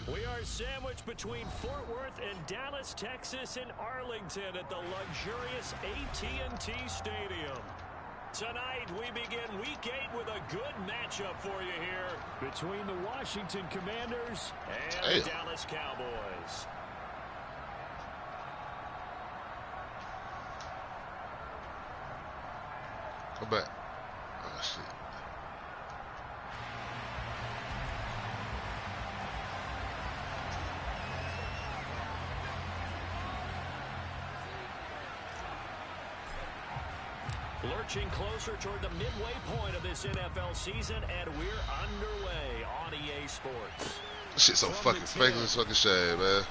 We are sandwiched between Fort Worth and Dallas, Texas, and Arlington at the luxurious AT&T Stadium. Tonight, we begin Week 8 with a good matchup for you here between the Washington Commanders and the Dallas Cowboys. Go back. Oh, shit. Lurching closer toward the midway point of this NFL season, and we're underway on EA Sports. This shit's so fucking fake as fucking shade, man.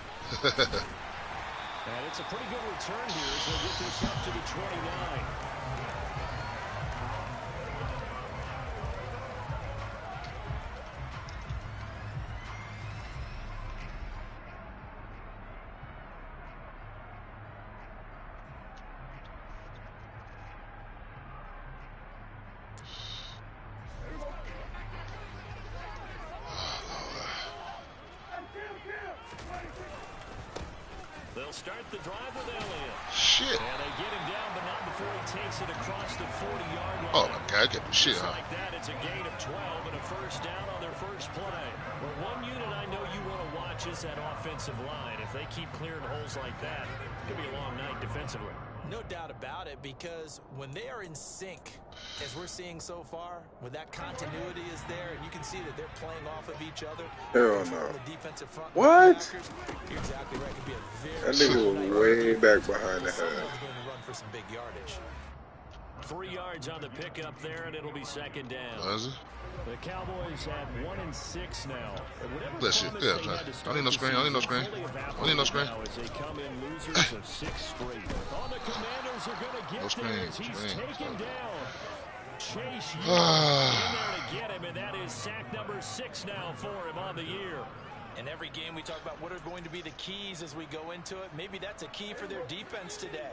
And it's a pretty good return here as they get this up to the 29. They'll start the drive with Elliott. Shit. And they get him down, but not before he takes it across the 40-yard line. Oh, my God, I get the shit, huh? Like that, it's a gain of 12 and a first down on their first play. Well, one unit I know you want to watch is that offensive line. If they keep clearing holes like that, it could be a long night defensively. No doubt about it, because when they are in sync, as we're seeing so far, when that continuity is there, and you can see that they're playing off of each other. Hell no. The defensive front. What? You're exactly right. It could be a very that nigga was way back behind the head. Going to run for some big yardage. 3 yards on the pickup there, and it'll be second down. Was it? The Cowboys have 1 and 6 now. Bless you. Yeah, sorry. I need no screen. I need no screen. I need no screen. As they come in losers of 6 straight. Oh, the Commanders are going to get no screen. there as he's taken down. Chase in there to get him, and that is sack number 6 now for him on the year. In every game, we talk about what are going to be the keys as we go into it. Maybe that's a key for their defense today.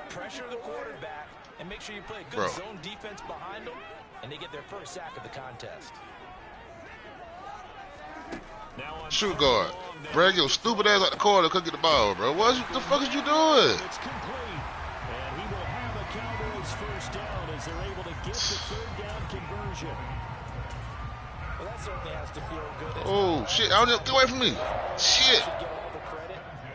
Pressure the quarterback and make sure you play a good zone defense behind them, and they get their first sack of the contest. Shoot guard. Brag your stupid ass out the corner, couldn't get the ball, bro. What the fuck is you doing? It's complete. And he will have a Cowboys first down as they're able to get the third down conversion. Well, that certainly has to feel good. Oh, shit. I don't get away from me. Shit.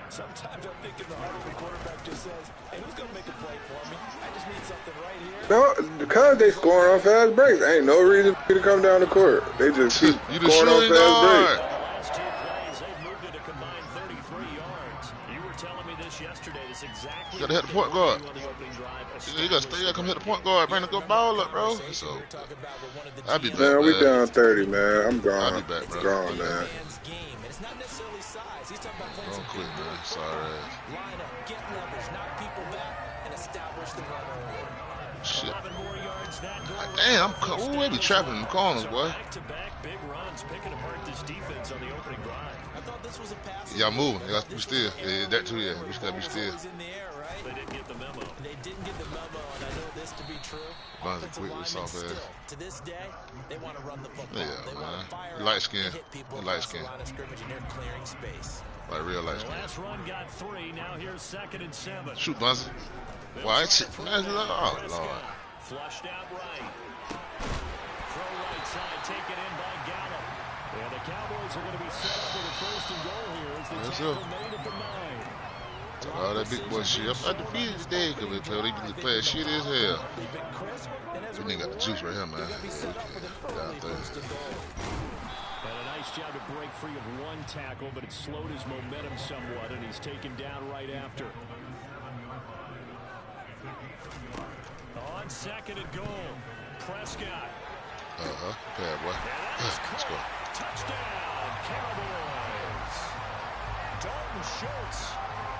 Sometimes I'm thinking the heart of the quarterback just says, hey, who's going to make a play for me? I just need something right here. No, because they scoring on fast breaks. Ain't no reason to come down the court. They just keep scoring on fast breaks. The last 2 plays, they've moved it a combined 33 yards. You were telling me this yesterday. This exactly. You got to hit the point guard. You got to come hit the point guard. Bring the good ball up, bro. So, I'll be back, man. We down 30, man. I'm gone. I'll be back, bro. Gone, man. It's not necessarily size. He's talking about playing Don't quit, man. Sorry. Line up, get leverage, knock people back, and establish the run early. Shit. 11 more yards that goal. Damn, I'm we be trapping in the corners, boy. Back-to-back big runs, picking apart this defense on the opening drive. I thought this was a pass. Y'all moving. Y'all be still. Yeah, that too, yeah. We just gotta be still. In the air, right? They didn't get the memo. They didn't get the memo, and I know this to be true. Bonds quick with soft ass. To this day, they want to run the football. Yeah, they man. Fire Light skin. Light skin. Clearing space. Like real light skin. Last run got 3. Now here's 2nd and 7. Shoot, Bonds. Why? Man, oh, Lord. Flushed out right. Throw right side, taken in by Gallup. And the Cowboys are going to be set up for the 1st and goal here as the tackle made at the 9. All that big boy shit. I'm undefeated today because they play shit as hell. That nigga got the juice right here, man. Down 30. And a nice job to break free of 1 tackle, but it slowed his momentum somewhat, and he's taken down right after. On 2nd and goal, Prescott. Okay, boy. Let's go. Touchdown, Cowboys. Dalton Schultz,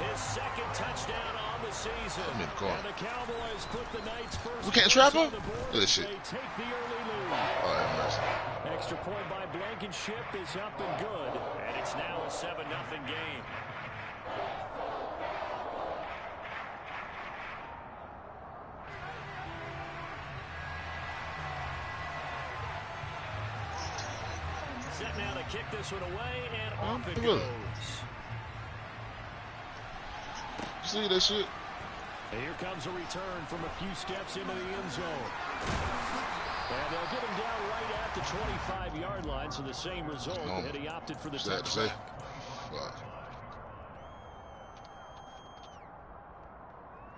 his 2nd touchdown on the season. And the Cowboys put the Knights first. We can't trap him? Look at this shit. They take the early lead. Oh, have mercy. Extra point by Blankenship is up and good, and it's now a 7-0 game. Set now to kick this one away, and off it goes. See that shit? And here comes a return from a few steps into the end zone. And they'll get him down right at the 25-yard line, so the same result, and he opted for the touchback.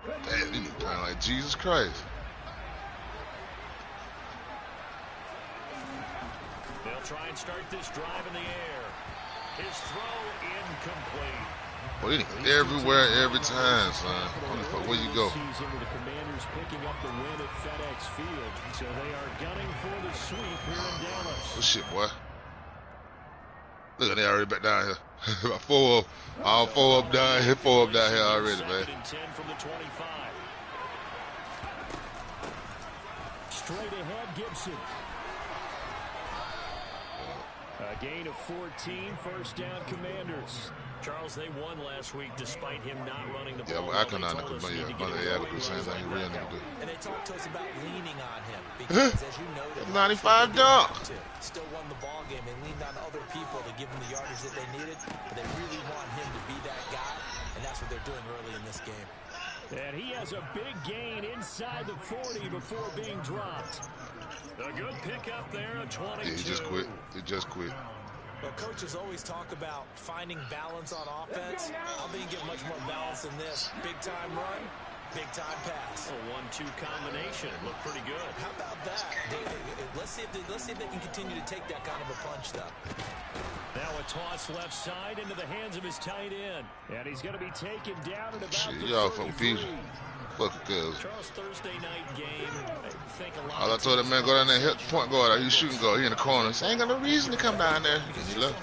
Damn, you kind of like Jesus Christ. They'll try and start this drive in the air. His throw incomplete. Well, everywhere, every time, son. Where you go? The Commanders picking up the win at FedEx Field, so they are gunning for the sweep here in Dallas. Oh shit, boy! Look at they already back down here. About 4 of them. All 4 of them down here. 4 of them down here already, man. 10 from the 25. Straight ahead, Gibson. A gain of 14, first down, Commanders. Charles, they won last week despite him not running the ball. Yeah, I cannot do the same thing he really need to do. And they talked to us about leaning on him because, as you noted, 95 dunk. Still won the ball game. They leaned on other people to give him the yardage that they needed, but they really want him to be that guy, and that's what they're doing early in this game. And he has a big gain inside the 40 before being dropped. A good pickup there, a 22. Yeah, he just quit. He just quit. Well, coaches always talk about finding balance on offense. I think you get much more balance than this. Big-time run, big-time pass. A 1-2 combination. Looked pretty good. How about that? Let's see if they can continue to take that kind of a punch, though. Now a toss left side into the hands of his tight end. And he's going to be taken down at about shit, y'all fucking peasy. Fucking cuz. Charles, Thursday night game. I think a lot All I told that man, go down there and hit the point guard. He's shooting guard. He in the corner. So ain't got no reason to come down there. He left.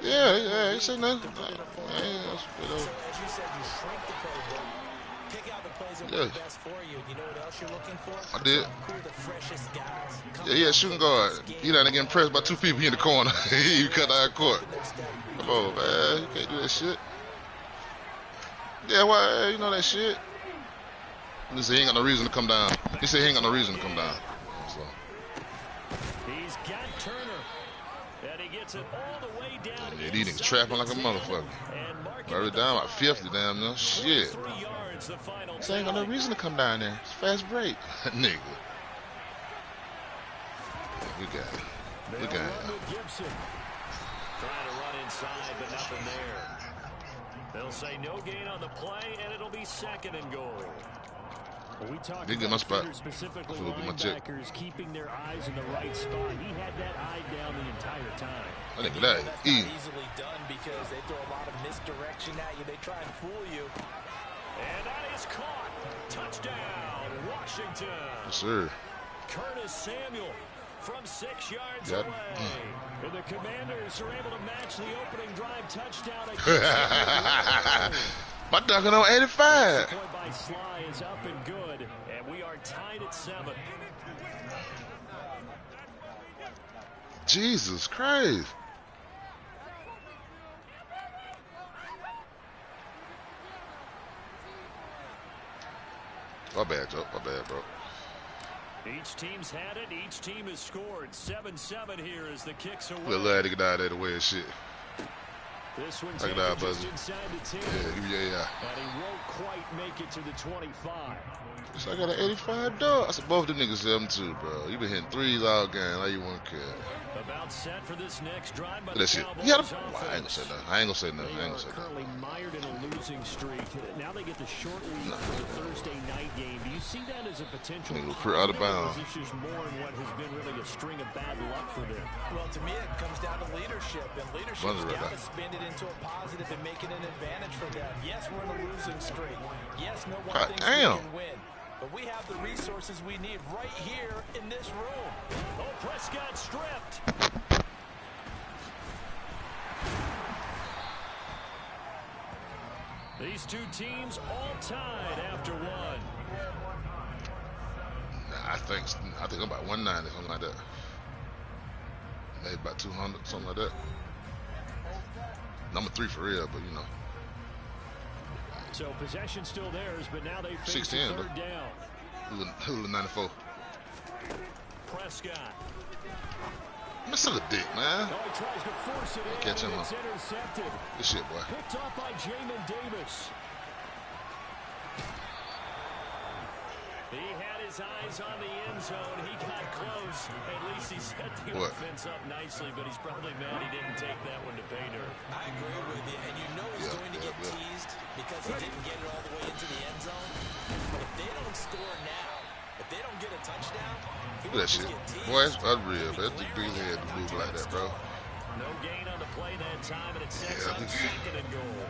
Yeah, he said nothing. So as you said, you shrink the playbook. Pick out the plays that work best for you. You know what else you're looking for? I did. Who are the freshest guys? Yeah, he had shooting guard. He not getting pressed by 2 people. He in the corner. He cut out court. Come on, man. You can't do that shit. Yeah, why? You know that shit. He said he ain't got no reason to come down. He said he ain't got no reason to come down. So. He's got Turner. And he gets it all the way down. Yeah, these niggas trapping like a motherfucker. Already down about 50 down there. Shit. He ain't got no reason to come down there. It's fast break. Nigga. We got it. We got it. Gibson. Trying to run inside, but nothing there. They'll say no gain on the play, and it'll be 2nd and goal. Well, we talked about my spot. specifically linebackers keeping their eyes in the right spot. He had that eye down the entire time. I think that that's not easily done because they throw a lot of misdirection at you. They try and fool you. And that is caught. Touchdown, Washington. Yes, sir. Curtis Samuel from 6 yards away. And the Commanders are able to match the opening drive touchdown against my dunking on 85. The point by Sly is up and good, and we are tied at 7. Jesus Christ. My bad, Joe. My bad, bro. Each team's had it. Each team has scored. 7-7 here as the kicks away. We're glad to get out of there the way and shit. This one's I got just inside the 10. Yeah. And he won't quite make it to the 25. So I got an 85 dog. I said both the niggas 7-2, bro. You been hitting threes all game. How you want to care? About set for this next drive by that the shit. Cowboys. Yeah, I ain't gonna say nothing. They are currently mired in a losing streak. Now they get the short week for the Thursday night game. Do you see that as a potential? Out of bounds. This is more in what has been really a string of bad luck for them. Well, to me, it comes down to leadership, and leadership's got to spin it into a positive and make it an advantage for them. Yes, we're in a losing streak. Yes, no one thinks we can win. But we have the resources we need right here in this room. Oh, Prescott stripped. These two teams all tied after one. I think I'm about 190, something like that. Maybe about 200, something like that. Number 3 for real, but you know. So possession still theirs, but now they face 6-10, 3rd down. Who's 94? Prescott. Miss a dick, man. Catch him up. Good shit, boy. Picked off by Jamin Davis. He had his eyes on the end zone. He got close. At least he set the offense up nicely, but he's probably mad he didn't take that one to pay dirt. I agree with you, and you know he's going to get teased because he didn't get it all the way into the end zone. But if they don't score now, if they don't get a touchdown, look at that shit. Boy, it's unreal, man. Just big head to move like that, bro. No gain on the play that time, and it sets up 2nd and goal.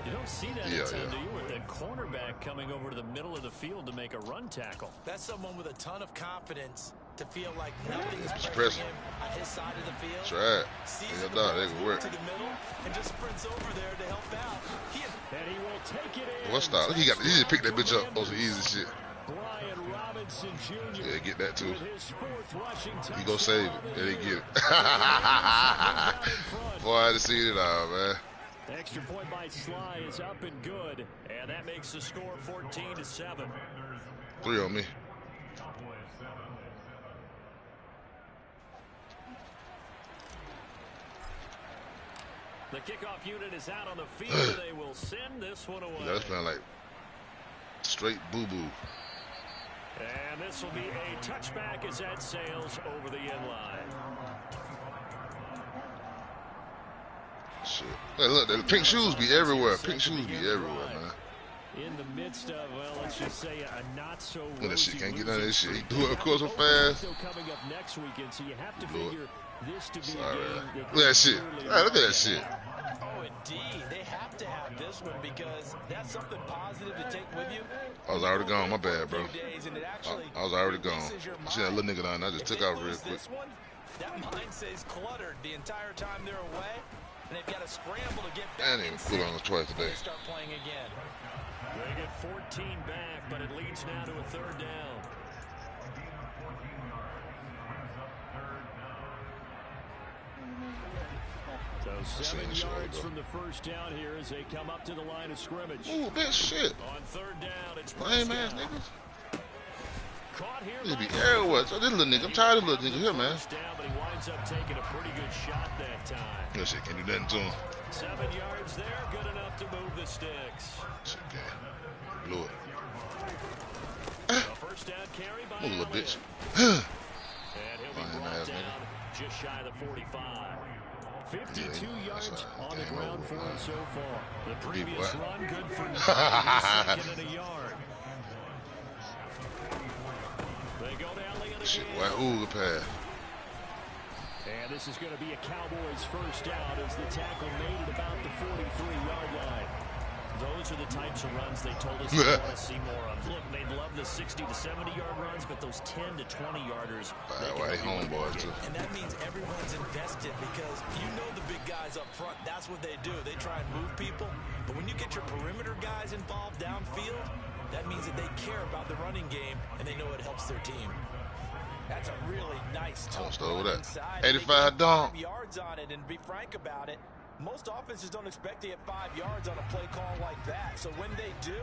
You don't see that a ton, do you, with the cornerback coming over to the middle of the field to make a run tackle? That's someone with a ton of confidence to feel like nothing is pressuring him on his side of the field. That's right. Sees They can work. to the middle and just sprints over there to help out. And he will take it in. What style? He just picked that bitch up on some easy shit. Brian Robinson Jr. Yeah, get that too. He He go save it. Then he get it. Boy, I just seen it all, man. Extra point by Sly is up and good, and that makes the score 14-7. 3 on me. The kickoff unit is out on the field. They will send this one away. That's playing like straight boo-boo. And this will be a touchback as that sails over the end line. Shit. Hey, look, the pink shoes be everywhere. Pink shoes be everywhere, man. In the midst of, well, let's just say a not so Look, that shit can't get none of this shit. He do it, of course, so fast. Still coming up next weekend, so you have to figure this to be a game. Look at that shit. Hey, look at that shit. Oh, indeed. They have to have this one because that's something positive to take with you. I was already gone. My bad, bro. I was already gone. I see that little nigga down there. I just took off real quick. That mind stays cluttered the entire time they're away, and they've got to scramble to get back. I didn't even pull on us twice today. They start playing again. They get 14 back, but it leads now to a 3rd down. So 7 yards from the first down here as they come up to the line of scrimmage. Ooh, that shit. On 3rd down, it's lame ass niggas. Caught here. This be everywhere. So this little nigga, I'm tired of this little nigga here, man. Down, but he winds up taking a pretty good shot that time. That shit can't do nothing to him. 7 yards there, good enough to move the sticks. Shit, okay. Blew it. First down carry by Move a little bitch. And he'll be brought down just shy of the 45. 52 yards on the ground for him so far. The previous run good for 2nd and a yard. They go to Elliott again. Shit, boy. Ooh, good pass. And this is going to be a Cowboys first down as the tackle made at about the 43-yard line. Those are the types of runs they told us they want to see more of. Look, they'd love the 60 to 70-yard runs, but those 10 to 20-yarders. Right, homeboys too. And that means everyone's invested because you know the big guys up front. That's what they do. They try and move people. But when you get your perimeter guys involved downfield, that means that they care about the running game and they know it helps their team. That's a really nice tough run inside. 85 dunk. 5 yards on it, and be frank about it. Most offenses don't expect to get 5 yards on a play call like that. So when they do,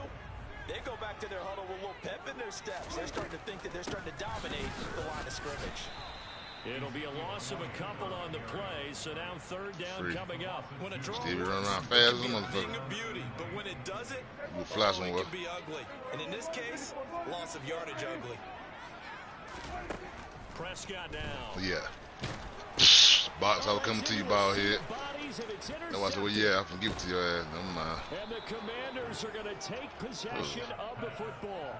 they go back to their huddle with a little pep in their steps. They're starting to think that they're starting to dominate the line of scrimmage. It'll be a loss of a couple on the play, so now 3rd down coming up. When a draw Stevie run around fast as a motherfucker. Beauty, but when it doesn't, we'll fly somewhere. It can be ugly. And in this case, loss of yardage ugly. Prescott now. Yeah. Box, I was coming to you, ball head. That's why I said, well, yeah, I can give it to your ass. Never mind. And the Commanders are going to take possession of the football.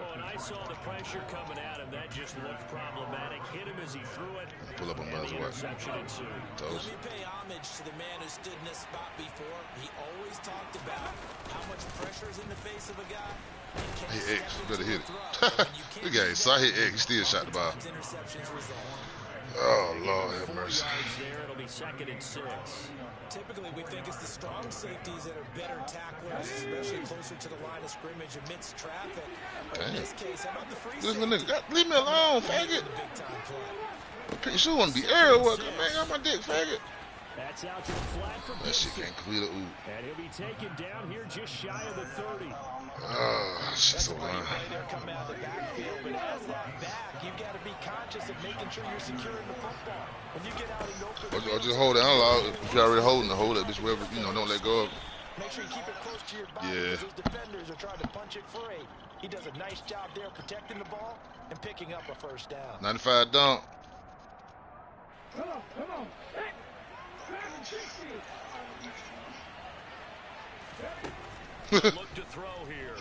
Oh, and I saw the pressure coming at him. That just looked problematic. Hit him as he threw it. Pull up on my interception ensued. Let me pay homage to the man who stood in this spot before. He always talked about how much pressure is in the face of a guy. He X, better hit it. Look at him, so I hit X, he still shot the ball. Oh, Lord have mercy. It'll be 2nd and 6. Typically, we think it's the strong safeties that are better tacklers, especially closer to the line of scrimmage amidst traffic. But in this case, how about the free safety? Leave me alone, faggot. The shoe want to be everywhere. Man, got my dick, faggot. That's out to the flat for That shit can't clear the oop. And he'll be taken down here just shy of the 30. Shit so line. Coming out of the backfield, but as that back, you've got to be conscious of making sure you're securing the football. When you get out and open, or just hold it unlock. If you're already holding it, hold it, bitch, wherever, you know, don't let go of it. Make sure you keep it close to your body. Yeah. Those defenders are trying to punch it free. He does a nice job there protecting the ball and picking up a first down. 95 dunk. Come on. Look to throw here.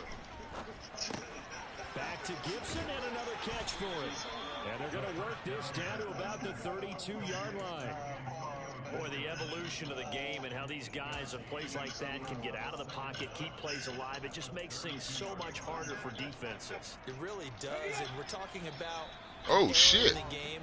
Back to Gibson and another catch for him. And they're going to work this down to about the 32-yard line. Boy, the evolution of the game and how these guys in plays like that can get out of the pocket, keep plays alive, it just makes things so much harder for defenses. It really does, and we're talking about shit. The game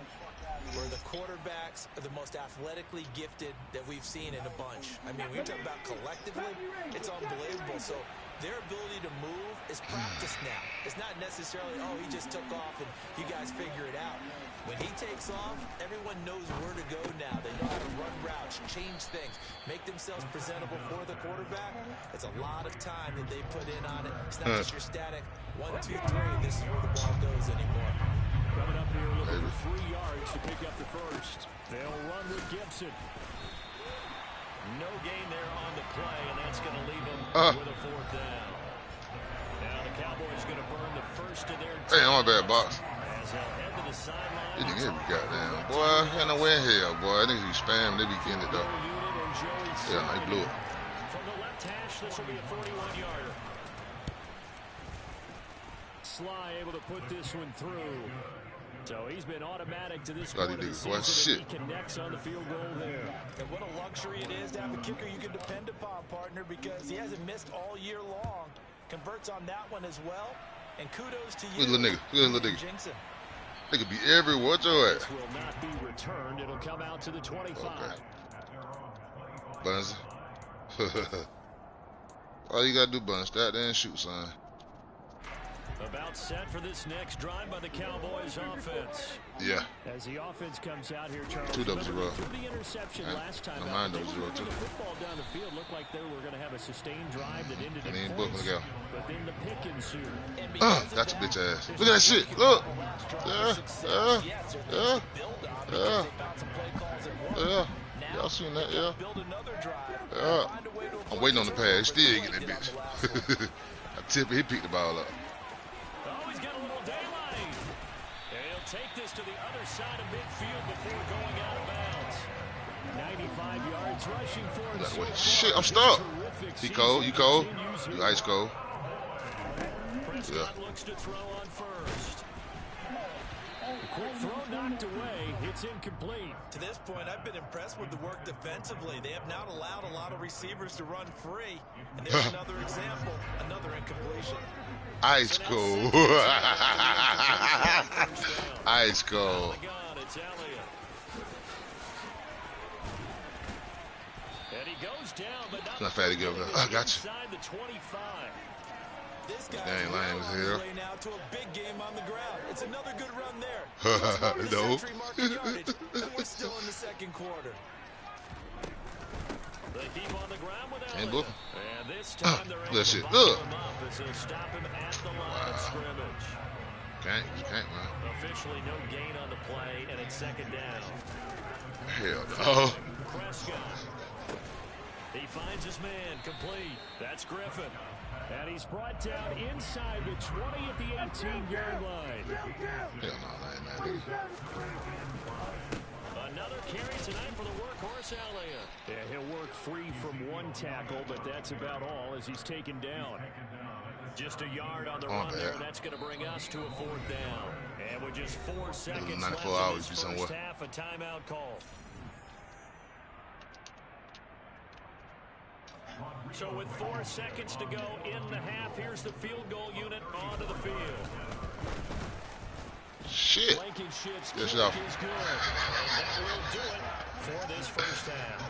where the quarterbacks are the most athletically gifted that we've seen in a bunch. I mean, when you talk about collectively, it's unbelievable. So their ability to move is practiced now. It's not necessarily, oh, he just took off and you guys figure it out. When he takes off, everyone knows where to go now. They know how to run routes, change things, make themselves presentable for the quarterback. It's a lot of time that they put in on it. It's not just your static 1, 2, 3. This is where the ball goes anymore. Coming up here looking for 3 yards to pick up the first. They'll run with Gibson. No gain there on the play, and that's going to leave them with a 4th down. Now the Cowboys going to burn the first of their Hey, my bad, box. As they'll head to the sideline. You didn't get me, goddamn. Boy, ain't no way in hell, boy. Niggas be spamming, they be getting it, though. Yeah, no, he blew it. From the left hash, this will be a 41-yarder. Sly able to put this one through. So he's been automatic to this point of the season. He connects on the field goal there. And what a luxury it is to have a kicker you can depend upon, partner, because he hasn't missed all year long. Converts on that one as well. And kudos to you. Good little nigga. Good little nigga. Nigga be everywhere. What's your ass? This will not be returned. It'll come out to the 25. Okay. Buns. All you gotta do, Buns, start there and shoot, son. About set for this next drive by the Cowboys offense. Yeah. As the offense comes out here, Charles. 2 double zero. The interception last time. Mine double zero too. The football down the field looked like they were going to have a sustained drive that ended in points. But then the pick ensued. That's a bitch ass. Look at that shit. Look. Yeah. Y'all seen that? Yeah. I'm waiting on the pass. Still getting that bitch. I tip it. He picked the ball up. Take this to the other side of midfield before going out of bounds. 95 yards rushing for him. Shit, I'm stuck. He cold, you cold, you ice cold. Prescott looks to throw on first. Quick throw knocked away. It's incomplete. To this point, I've been impressed with the work defensively. They have not allowed a lot of receivers to run free. And there's another example, another incompletion. Ice cold. Ice cold. And he goes down, but not fatty give up. I got you. This guy was here. Now to a big game on the ground. It's another good run there. No. And we're still in the second quarter. They keep on the ground with Ain't book. And this time they're able to lock him up as they'll stop him at the line of scrimmage. Can't, man. Officially no gain on the play, and it's 2nd down. Hell no. Prescott. He finds his man complete. That's Griffin. And he's brought down inside the 20 at the 18-yard line. Hell no, that ain't that. Another carry tonight for the workhorse Elliott. Yeah, he'll work free from 1 tackle, but that's about all as he's taken down. Just a yard on the run there. That's going to bring us to a 4th down. And with just 4 seconds left in this first half, a timeout call. So with 4 seconds to go in the half, here's the field goal unit onto the field. Shit. Yes, off. And that will do it for this first half.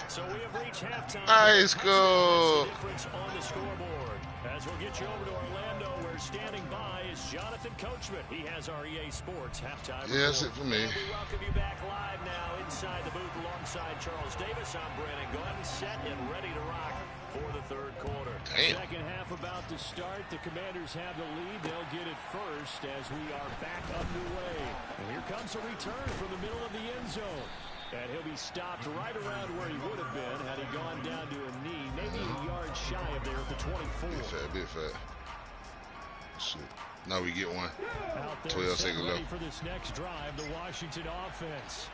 So we have reached halftime. Ice cold. Difference on the scoreboard. As we'll get you over to Orlando, where standing by is Jonathan Coachman. He has our EA Sports halftime. Yeah, that's it for me. We welcome you back live now inside the booth along alongside Charles Davis, I'm Brandon Gordon, set and ready to rock for the third quarter. Damn. Second half about to start. The Commanders have the lead. They'll get it first as we are back underway. And here comes a return from the middle of the end zone. And he'll be stopped right around where he would have been had he gone down to a knee, maybe a yard shy of there at the 24. Bit fat. Shit. Now we get one. 12 seconds left. For this next drive, the Washington offense.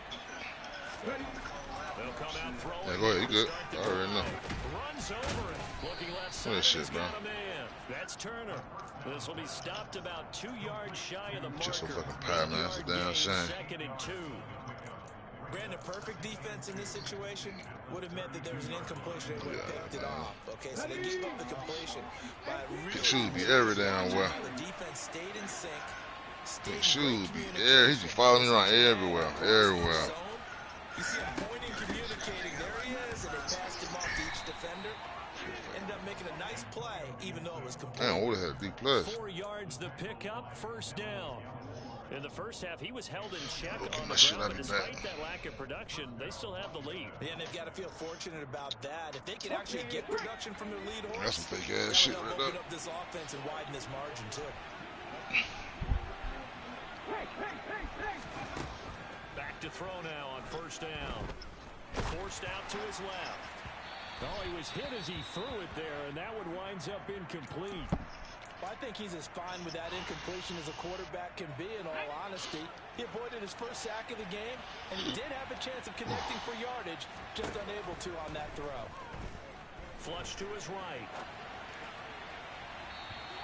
They'll come out throwing. Yeah, go ahead. You good. I already know. Runs over it. Looking left side. That shit, bro. That's Turner. This will be stopped about 2 yards shy of the marker. Just a fucking pie, man. That's a damn shame. 2nd and 2. Brandon, perfect defense in this situation would have meant that there was an incompletion and would have picked it off. Okay, so they gave up the completion. But really, it should be every damn well. The defense stayed in sync. It should be there. He's just following me around everywhere. Everywhere. You see him pointing, communicating. There he is, and they passed him off to each defender. Ended up making a nice play, even though it was complete. Damn, would have had a D+. 4 yards the pickup, first down. In the first half, he was held in check on the ground, but despite that lack of production, they still have the lead. Yeah, and they've got to feel fortunate about that. If they can actually get production from their lead horse, that's some fake ass shit right there. Open up this offense and widen this margin too. Back to throw now on first down. Forced out to his left. Oh, he was hit as he threw it there, and that one winds up incomplete. Well, I think he's as fine with that incompletion as a quarterback can be, in all honesty. He avoided his first sack of the game, and he did have a chance of connecting for yardage, just unable to on that throw. Flush to his right.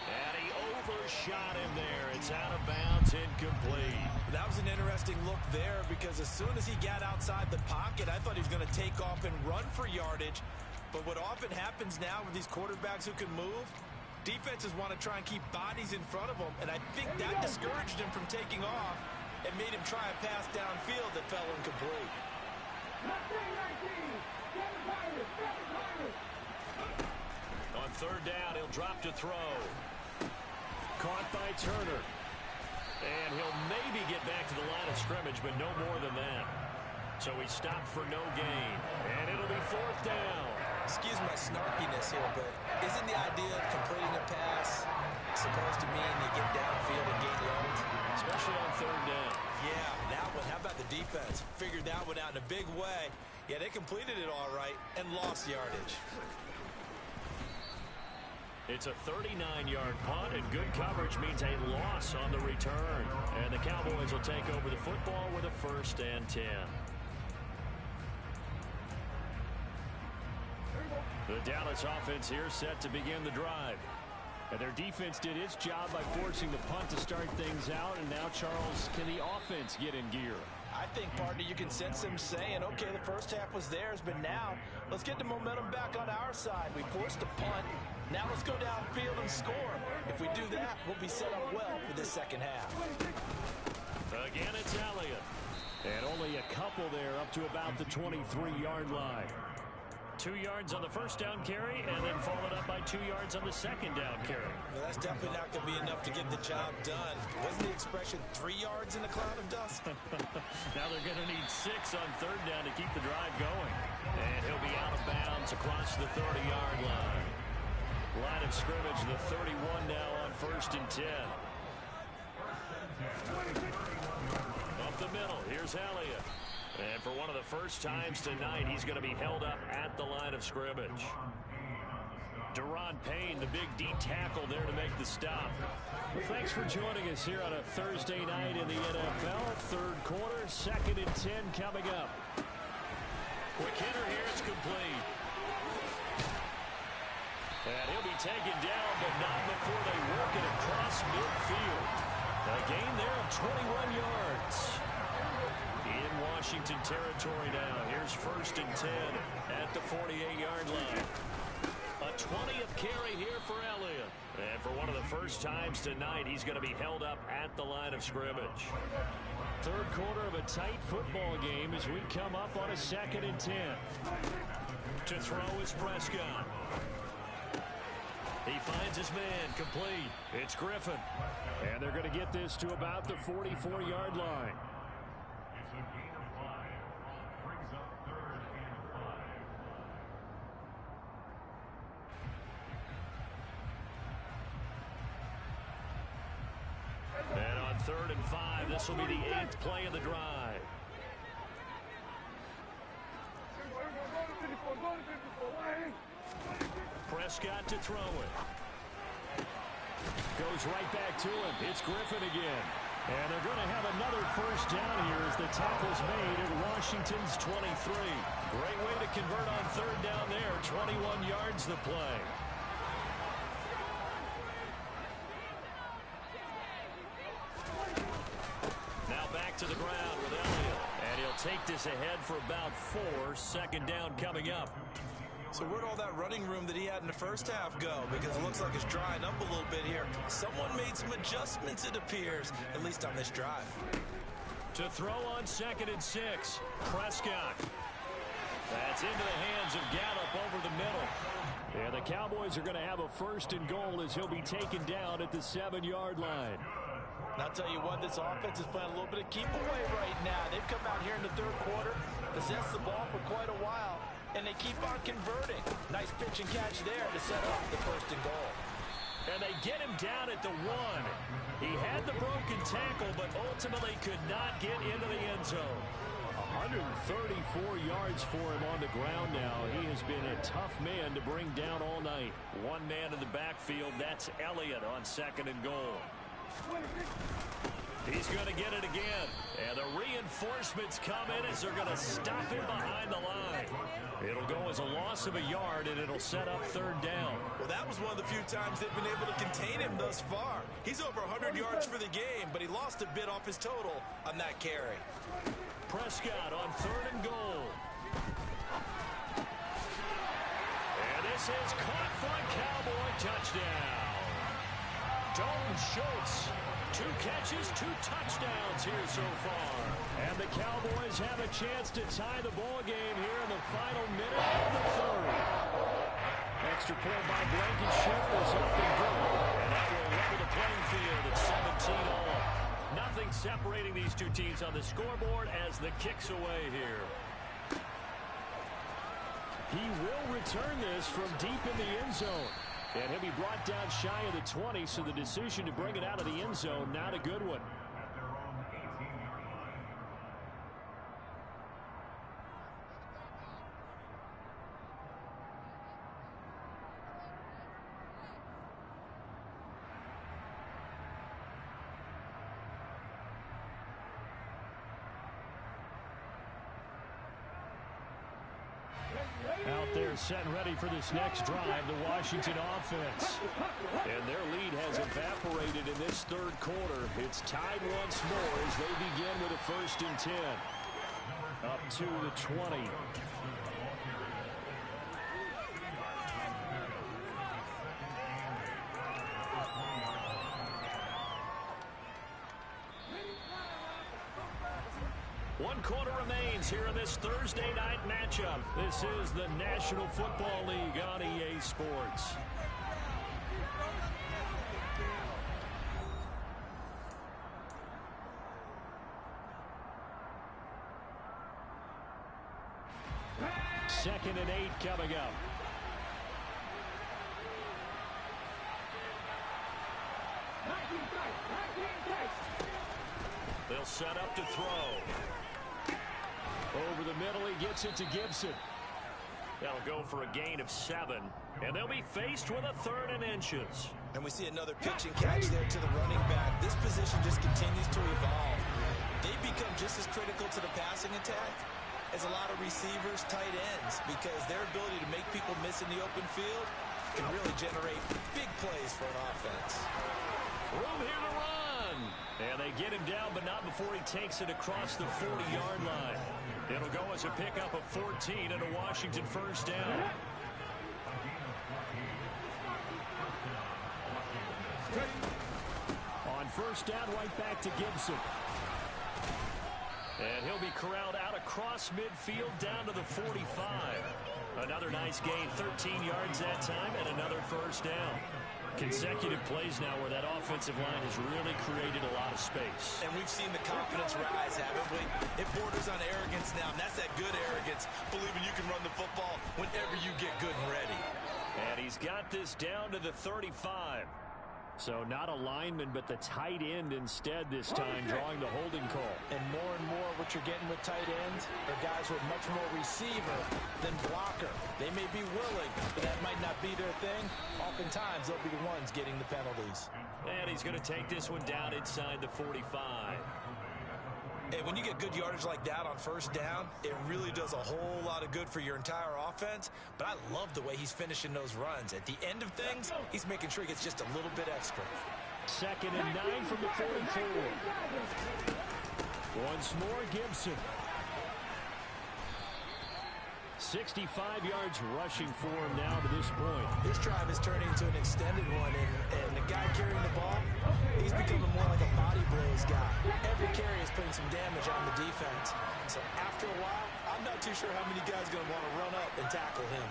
And he overshot him there. It's out of bounds, incomplete. That was an interesting look there because as soon as he got outside the pocket, I thought he was going to take off and run for yardage. But what often happens now with these quarterbacks who can move, defenses want to try and keep bodies in front of them, and I think that discouraged him from taking off and made him try a pass downfield that fell incomplete. On third down, he'll drop to throw. Caught by Turner. And he'll maybe get back to the line of scrimmage, but no more than that. So he stopped for no gain, and it'll be fourth down. Excuse my snarkiness here, but isn't the idea of completing a pass supposed to mean you get downfield and gain yards? Especially on third down. Yeah, that one. How about the defense? Figured that one out in a big way. Yeah, they completed it all right and lost yardage. It's a 39-yard punt, and good coverage means a loss on the return. And the Cowboys will take over the football with a 1st and 10. The Dallas offense here set to begin the drive. And their defense did its job by forcing the punt to start things out. And now, Charles, can the offense get in gear? I think, partner, you can sense them saying, okay, the first half was theirs, but now let's get the momentum back on our side. We forced a punt. Now let's go downfield and score. If we do that, we'll be set up well for this second half. Again, it's Elliott. And only a couple there up to about the 23-yard line. 2 yards on the first down carry, and then followed up by 2 yards on the second down carry. Well, that's definitely not going to be enough to get the job done. Wasn't the expression 3 yards in a cloud of dust? Now they're going to need 6 on third down to keep the drive going. And he'll be out of bounds across the 30-yard line. Line of scrimmage, the 31 now on 1st and 10. Up the middle, here's Elliott. And for one of the first times tonight, he's going to be held up at the line of scrimmage. Deron Payne, the big D tackle there to make the stop. Well, thanks for joining us here on a Thursday night in the NFL. Third quarter, 2nd and 10 coming up. Quick hitter here, it's complete. And he'll be taken down, but not before they work it across midfield. A gain there of 21 yards. In Washington territory now. Here's 1st and 10 at the 48-yard line. A 20th carry here for Elliott. And for one of the first times tonight, he's going to be held up at the line of scrimmage. Third quarter of a tight football game as we come up on a 2nd and 10. To throw is Prescott. He finds his man, complete. It's Griffin. And they're going to get this to about the 44-yard line. 3rd and 5. This will be the 8th play of the drive. Prescott to throw it. Goes right back to him. It's Griffin again. And they're going to have another first down here as the tackle's made at Washington's 23. Great way to convert on 3rd down there. 21 yards the play. Now back to the ground with Elliott. And he'll take this ahead for about 4. 2nd down coming up. So where'd all that running room that he had in the first half go? Because it looks like it's drying up a little bit here. Someone made some adjustments, it appears, at least on this drive. To throw on 2nd and 6. Prescott. That's into the hands of Gallup over the middle. And the Cowboys are going to have a 1st and goal as he'll be taken down at the 7-yard line. And I'll tell you what, this offense is playing a little bit of keep away right now. They've come out here in the 3rd quarter, possessed the ball for quite a while, and they keep on converting. Nice pitch and catch there to set up the 1st and goal. And they get him down at the 1. He had the broken tackle, but ultimately could not get into the end zone. 134 yards for him on the ground now. He has been a tough man to bring down all night. One man in the backfield, that's Elliott on 2nd and goal. He's going to get it again. And the reinforcements come in as they're going to stop him behind the line. It'll go as a loss of a yard, and it'll set up 3rd down. Well, that was one of the few times they've been able to contain him thus far. He's over 100 yards for the game, but he lost a bit off his total on that carry. Prescott on 3rd and goal. And this is caught for a Cowboy touchdown. Dalton Schultz, 2 catches, 2 touchdowns here so far. And the Cowboys have a chance to tie the ball game here in the final minute of the 3rd. Extra point by Blankenship is up and good. And that will level the playing field at 17 all. Nothing separating these two teams on the scoreboard as the kick's away here. He will return this from deep in the end zone. And he'll be brought down shy of the 20, so the decision to bring it out of the end zone, not a good one. Out there set and ready for this next drive, the Washington offense. And their lead has evaporated in this 3rd quarter. It's tied once more as they begin with a 1st and 10. Up to the 20. One quarter remains here in this Thursday night matchup. This is the National Football League on EA Sports. Second and 8 coming up. They'll set up to throw. Over the middle, he gets it to Gibson. That'll go for a gain of 7. And they'll be faced with a 3rd and inches. And we see another pitch and catch there to the running back. This position just continues to evolve. They become just as critical to the passing attack as a lot of receivers, tight ends, because their ability to make people miss in the open field can really generate big plays for an offense. Room here to run. And they get him down, but not before he takes it across the 40-yard line. It'll go as a pickup of 14 and a Washington 1st down. On 1st down, right back to Gibson. And he'll be corralled out across midfield down to the 45. Another nice gain, 13 yards that time, and another 1st down. Consecutive plays now where that offensive line has really created a lot of space. And we've seen the confidence rise, haven't we? It borders on arrogance now, and that's that good arrogance, believing you can run the football whenever you get good and ready. And he's got this down to the 35. So not a lineman, but the tight end instead this time, drawing the holding call. And more what you're getting with tight ends are guys with much more receiver than blocker. They may be willing, but that might not be their thing. Oftentimes, they'll be the ones getting the penalties. And he's going to take this one down inside the 45. Hey, when you get good yardage like that on first down, it really does a whole lot of good for your entire offense. But I love the way he's finishing those runs. At the end of things, he's making sure he gets just a little bit extra. 2nd and 9 from the 44. Once more, Gibson. 65 yards rushing for him now to this point. This drive is turning into an extended one, and the guy carrying the ball, he's becoming more like a body blows guy. Every carry is putting some damage on the defense. So after a while, I'm not too sure how many guys are going to want to run up and tackle him.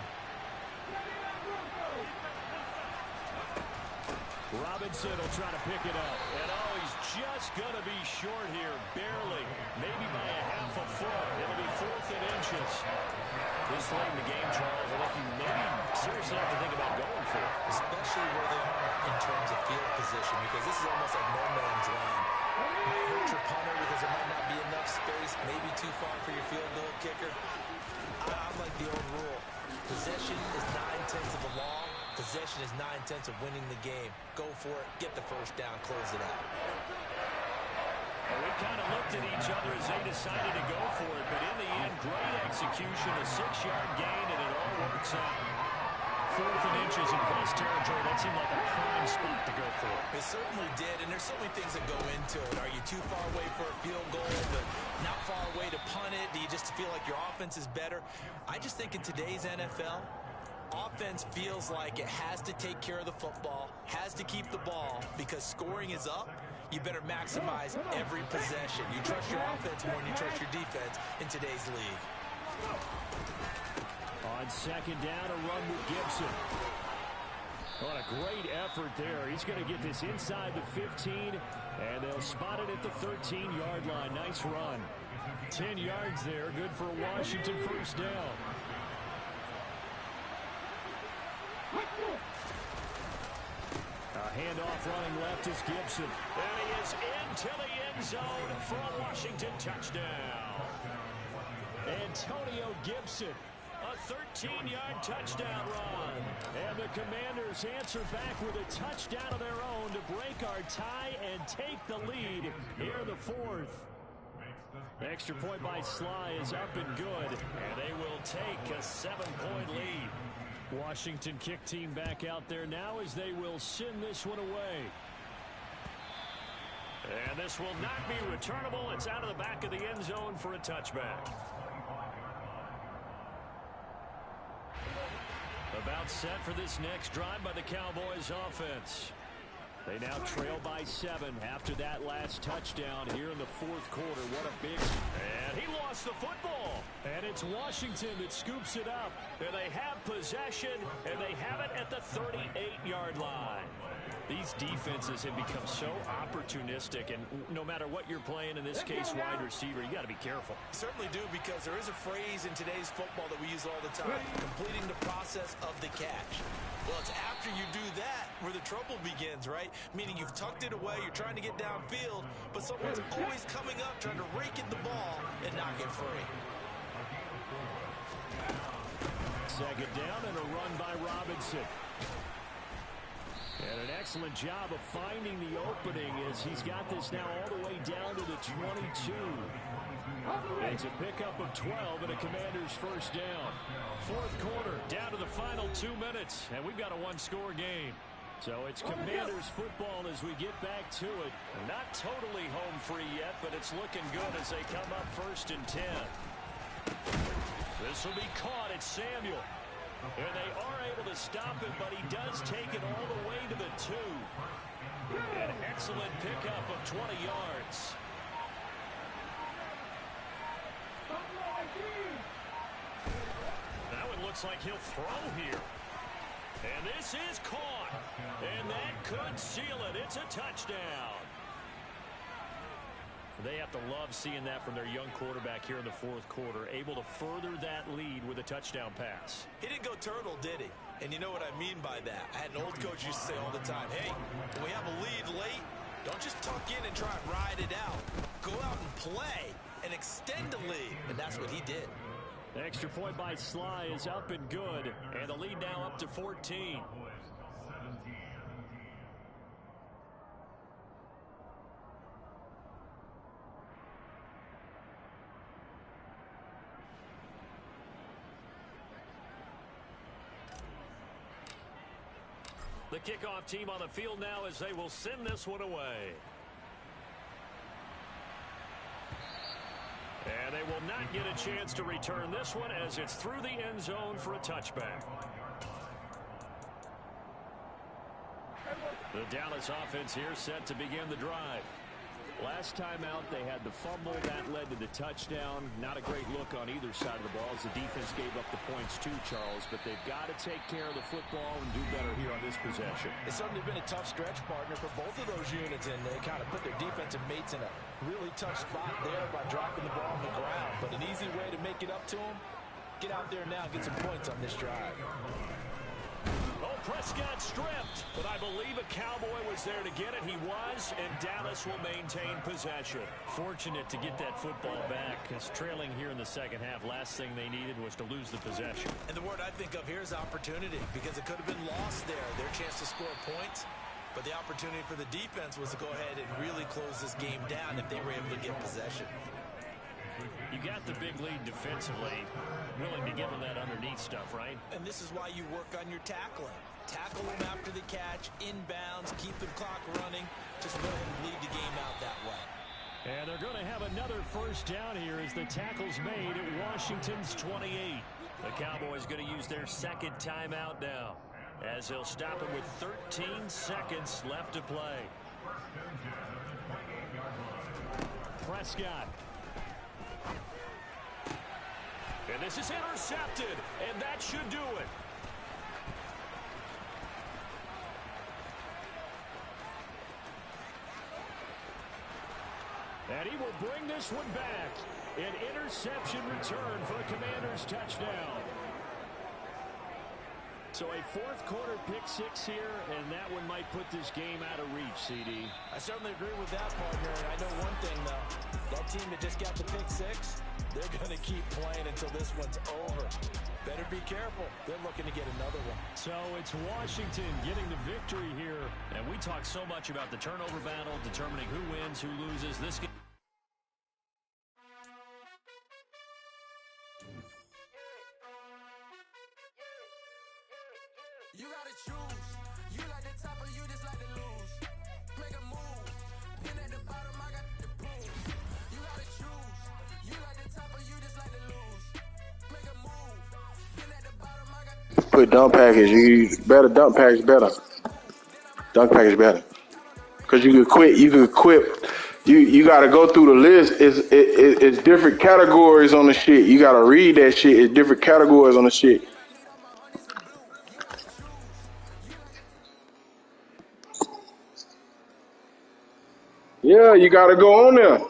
Robinson will try to pick it up. And he's just going to be short here, barely. Maybe by a half a foot. It'll be 4th and inches. This late in the game, Charles, I think you maybe seriously have to think about going for it. Especially where they are in terms of field position, because this is almost like no man's land. Might hurt your punter because there might not be enough space, maybe too far for your field goal kicker. I like the old rule. Possession is 9/10 of the law. Possession is 9/10 of winning the game. Go for it, get the first down, close it out. Well, we kind of looked at each other as they decided to go for it, but in the end, great execution, a 6-yard gain, and it all works out. 4th and inches in plus territory. That seemed like a prime spot to go for. It certainly did, and there's so many things that go into it. Are you too far away for a field goal, but not far away to punt it? Do you just feel like your offense is better? I just think in today's NFL, offense feels like it has to take care of the football, has to keep the ball, because scoring is up. You better maximize every possession. You trust your offense more than you trust your defense in today's league. On 2nd down, a run with Gibson. What a great effort there. He's going to get this inside the 15, and they'll spot it at the 13-yard line. Nice run. 10 yards there. Good for a Washington first down. A handoff running left is Gibson. And he is into the end zone for a Washington touchdown. Antonio Gibson, a 13-yard touchdown run. And the Commanders answer back with a touchdown of their own to break our tie and take the lead here in the 4th. Extra point by Sly is up and good, and they will take a 7-point lead. Washington kick team back out there now as they will send this one away. And this will not be returnable. It's out of the back of the end zone for a touchback. About set for this next drive by the Cowboys offense. They now trail by 7 after that last touchdown here in the 4th quarter. What a big... And he lost the football. And it's Washington that scoops it up. And they have possession, and they have it at the 38-yard line. These defenses have become so opportunistic, and no matter what you're playing, in this case wide receiver, you got to be careful. Certainly do, because there is a phrase in today's football that we use all the time, completing the process of the catch. Well, it's after you do that where the trouble begins, right? Meaning you've tucked it away, you're trying to get downfield, but someone's always coming up trying to rake at the ball and knock it free. 2nd down and a run by Robinson. And an excellent job of finding the opening as he's got this now all the way down to the 22. It's a pickup of 12 and a Commander's first down. 4th quarter, down to the final 2 minutes, and we've got a 1-score game. So it's Commanders football as we get back to it. Not totally home free yet, but it's looking good as they come up 1st and 10. This will be caught at Samuel. And they are able to stop it, but he does take it all the way to the 2. An excellent pickup of 20 yards. That one looks like he'll throw here. And this is caught. And that could seal it. It's a touchdown. They have to love seeing that from their young quarterback here in the 4th quarter, able to further that lead with a touchdown pass. He didn't go turtle, did he? And you know what I mean by that. I had an old coach used to say all the time, hey, when we have a lead late, don't just tuck in and try and ride it out. Go out and play and extend the lead. And that's what he did. The extra point by Sly is up and good. And the lead now up to 14. The kickoff team on the field now as they will send this one away. And they will not get a chance to return this one as it's through the end zone for a touchback. The Dallas offense here set to begin the drive. Last time out, they had the fumble. That led to the touchdown. Not a great look on either side of the ball as the defense gave up the points too, Charles. But they've got to take care of the football and do better here on this possession. It's certainly been a tough stretch, partner, for both of those units. And they kind of put their defensive mates in a really tough spot there by dropping the ball on the ground. But an easy way to make it up to them, get out there now and get some points on this drive. Oh, Prescott stripped, but I believe a Cowboy was there to get it. He was, and Dallas will maintain possession. Fortunate to get that football back, because trailing here in the second half, last thing they needed was to lose the possession. And the word I think of here is opportunity, because it could have been lost there, their chance to score points. But the opportunity for the defense was to go ahead and really close this game down if they were able to get possession. You got the big lead defensively, willing to give them that underneath stuff, right? And this is why you work on your tackling. Tackle them after the catch, inbounds, keep the clock running. Just go ahead and lead the game out that way. And they're going to have another first down here as the tackle's made at Washington's 28. The Cowboys going to use their second timeout now, as they'll stop it with 13 seconds left to play. Prescott. And this is intercepted, and that should do it. And he will bring this one back. An interception return for the Commanders' touchdown. So a fourth quarter pick six here, and that one might put this game out of reach, CD. I certainly agree with that, partner. And I know one thing, though. That team that just got the pick six, they're going to keep playing until this one's over. Better be careful. They're looking to get another one. So it's Washington getting the victory here. And we talk so much about the turnover battle, determining who wins, who loses. This game. You gotta choose. You like the top or you just like to lose. Make a move. Pin at the bottom, I got the proof. You gotta choose. You like the top or you just like to lose. Make a move. Pin at the bottom, I got the Put dump package. You use better dump package better. Dump package better. Cause you could quit. You could quit. You gotta go through the list. It's different categories on the shit. You gotta read that shit. It's different categories on the shit. Yeah, you gotta go on there.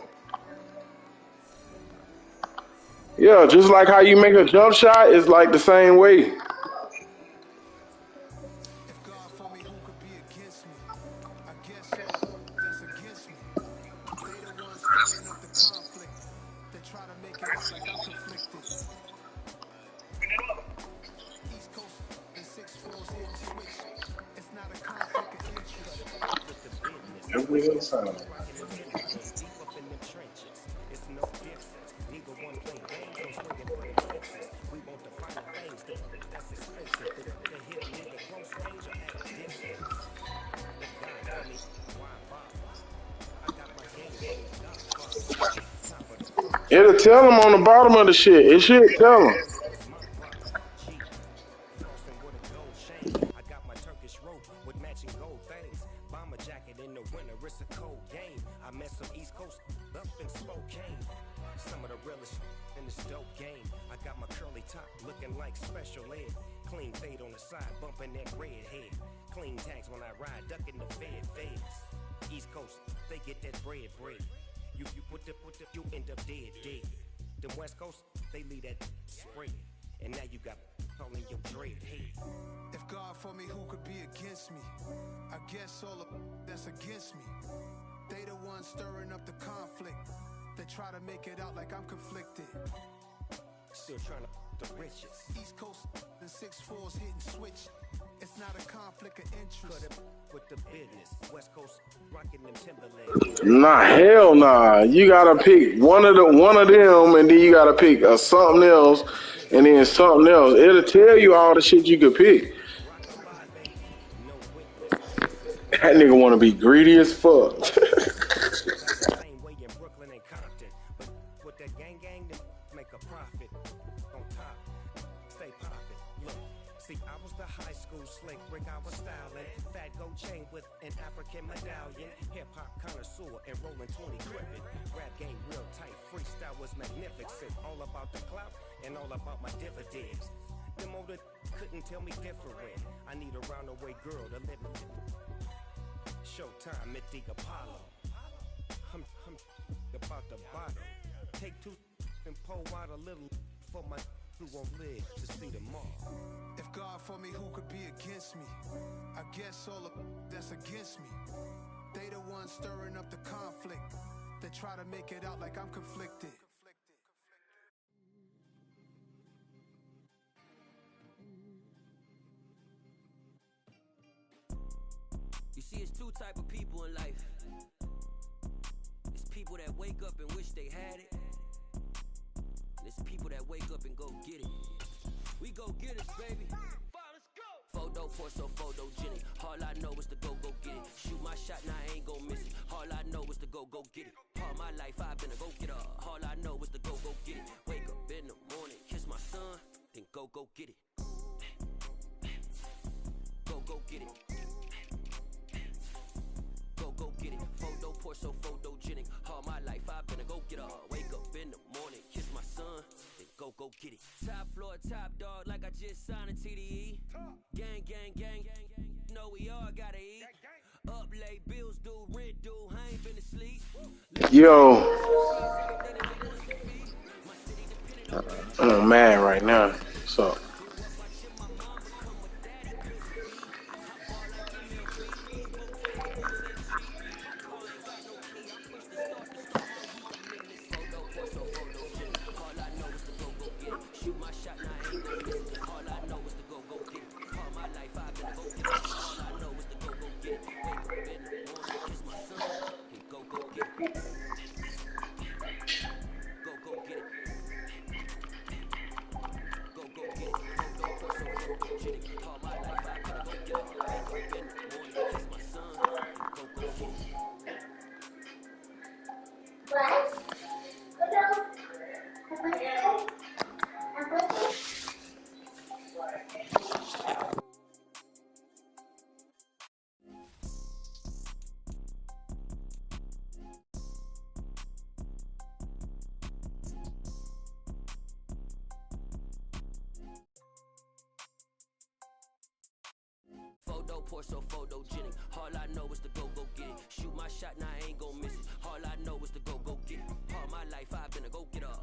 Yeah, just like how you make a jump shot, it's like the same way. If God for me, who could be against me? I guess that's against me. They the ones stirring up the conflict. They try to make it look like I'm conflicted. East Coast and 6-4's intuition. It's not a conflict of interest. Every other time. It'll tell them on the bottom of the shit. It should tell them. I got my Turkish rope with matching gold things. Bomber jacket in the winter, it's a cold game. I met some East Coast up in Spokane. Some of the realest in this dope game. I got my curly top looking like special ed. Clean fade on the side, bumping that red head. Clean tags when I ride, ducking the feds. East Coast, they get that bread. You put the, you end up dead. Them West Coast, they leave that spread. and now you got calling your dread hate. If God for me, who could be against me? I guess all of that's against me. They the ones stirring up the conflict. They try to make it out like I'm conflicted. Still trying to the riches. East Coast and 6'4s hitting switch. It's not a conflict of interest. Cut it with the business. West Coast rocking them Timberlands. Nah, hell nah. You gotta pick one of them, and then you gotta pick something else, and then something else. It'll tell you all the shit you could pick. Rockabye, baby. No witness. That nigga wanna be greedy as fuck. Got the same way in Brooklyn and Compton. But with that gang, them make a profit. On top, stay poppin'. Look, see, I was the high school slick Rick, I was styling. Fat gold chain with an African medallion. Hip hop connoisseur and rolling 20 cribbin'. Rap game real tight, freestyle was magnificent. All about the clout and all about my dividends. Them older couldn't tell me different. I need a roundaway girl to live with. Showtime at the Apollo. I'm about the bottom. Take two and pour out a little for my who won't live to see tomorrow. If God for me, who could be against me? I guess all of that's against me. They the ones stirring up the conflict. They try to make it out like I'm conflicted. You see, it's two type of people in life. It's people that wake up and wish they had it. And it's people that wake up and go get it. We go get it, baby. Photo for so photogenic. All I know is to go get it. Shoot my shot, now I ain't gon' miss it. All I know is to go get it. All my life I've been a go getter. All I know is to go get it. Wake up in the morning, kiss my son, then go get it. Go get it. Go get it. Photo pour so photogenic. All my life I've been a go getter. Wake up in the morning, kiss my son, then go get it. Top floor, top dog, like I just signed a TDE. Gang. Know we all gotta eat. Up late, bills due, rent due. I ain't been asleep. Yo, I'm mad right now. So. Photo pour so photogenic. All I know is to go get it. Shoot my shot, now I ain't gon' miss it. All I know is to go get it. All my life I've been a go getter.